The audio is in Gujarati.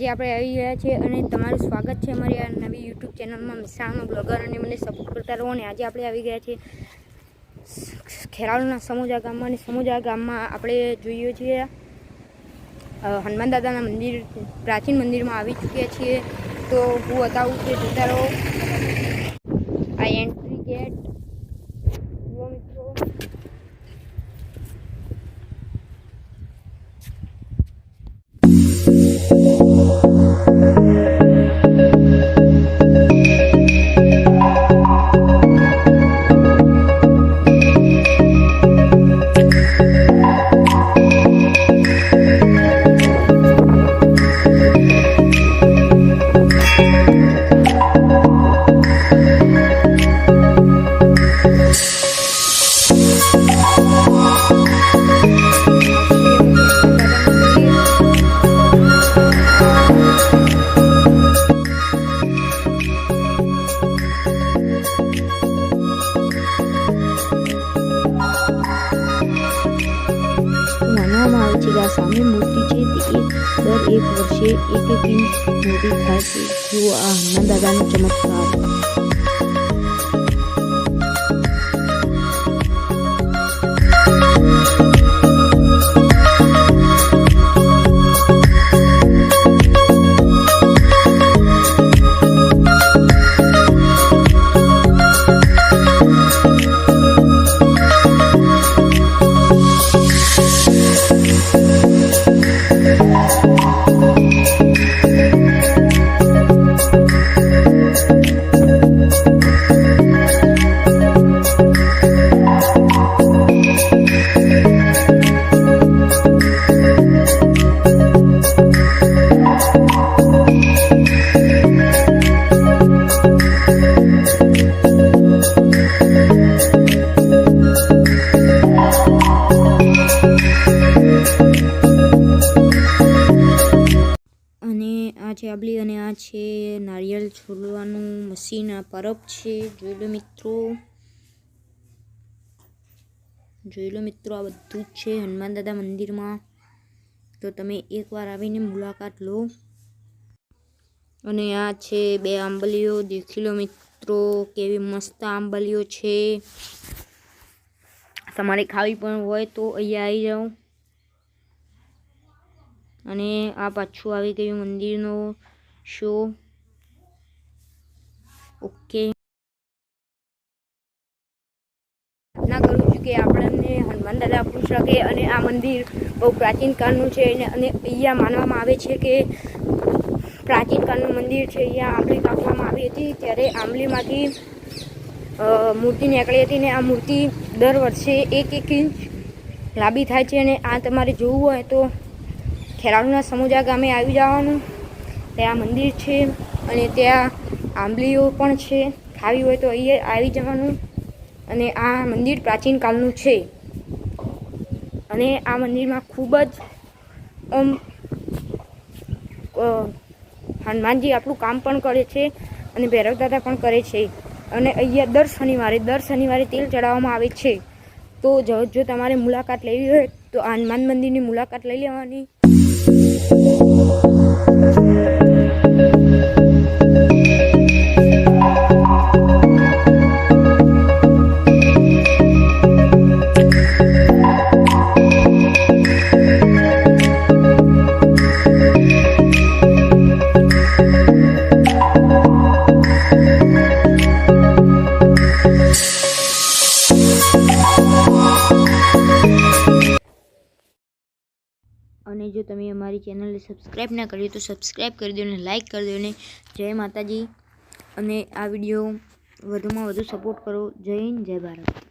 આજે આપણે આવી ગયા છીએ અને તમારું સ્વાગત છે અમારી આ નવી યુટ્યુબ ચેનલમાં મહેસાણાનો બ્લોગર, અને મને સપોર્ટ કરતા રહો. અને આજે આપણે આવી ગયા છીએ ખેરાલુના સમુજા ગામમાં, અને સમુજા ગામમાં આપણે જોઈએ છીએ હનુમાન દાદાના મંદિર, પ્રાચીન મંદિરમાં આવી ચૂક્યા છીએ. તો હું બતાવું કે જોતા રહો. આ એન્ટ્રી ગેટ જુઓ મિત્રો. માનવામાં આવે છે કે આ સામે મૂર્તિ છે તે દર 1 વર્ષે 1 ઇંચ મોટી થાય છે. જુઓ આ હનુમાન દાદાનો ચમત્કાર. આ છે આંબલી અને આ છે નારિયેળ છોલવાનું મશીન. આ પરબ છે. જોઈ લો મિત્રો, આ બધું જ છે હનુમાન દાદા મંદિરમાં. તો તમે એકવાર આવીને મુલાકાત લો. અને આ છે 2 આંબલીઓ. દેખી લો મિત્રો કેવી મસ્ત આંબલીઓ છે. તમારે ખાવી પણ હોય તો અહીંયા આવી જાઓ. અને આ પાછું આવી ગયું મંદિરનો શો. ઓકે, ના કરું છું કે આપણને હનુમાન દાદા આપું શકે. અને આ મંદિર બહુ પ્રાચીન કાળનું છે. અને અહીંયા માનવામાં આવે છે કે પ્રાચીન કાળનું મંદિર છે. અહીંયા આંબલી કાપવામાં આવી હતી ત્યારે આંબલીમાંથી મૂર્તિ નીકળી હતી. અને આ મૂર્તિ દર વર્ષે 1 ઇંચ લાંબી થાય છે. અને આ તમારે જોવું હોય તો ખેરાલુના સમુજા ગામે આવી જવાનું. ત્યાં મંદિર છે અને ત્યાં આંબલીઓ પણ છે. ખાવી હોય તો અહીંયા આવી જવાનું. અને આ મંદિર પ્રાચીન કાળનું છે. અને આ મંદિરમાં ખૂબ જ હનુમાનજી આપણું કામ પણ કરે છે અને ભૈરવ દાદા પણ કરે છે. અને અહીંયા દર શનિવારે તેલ ચડાવવામાં આવે છે. તો જો તમારે મુલાકાત લેવી હોય તો આ હનુમાન મંદિરની મુલાકાત લઈ લેવાની. અને જો તમે અમારી ચેનલને સબસ્ક્રાઈબ ના કરી તો સબસ્ક્રાઈબ કરી દો અને લાઈક કરી દો. અને જય માતાજી. અને આ વિડીયો વધુમાં વધુ સપોર્ટ કરો. જય હિન્દ, જય ભારત.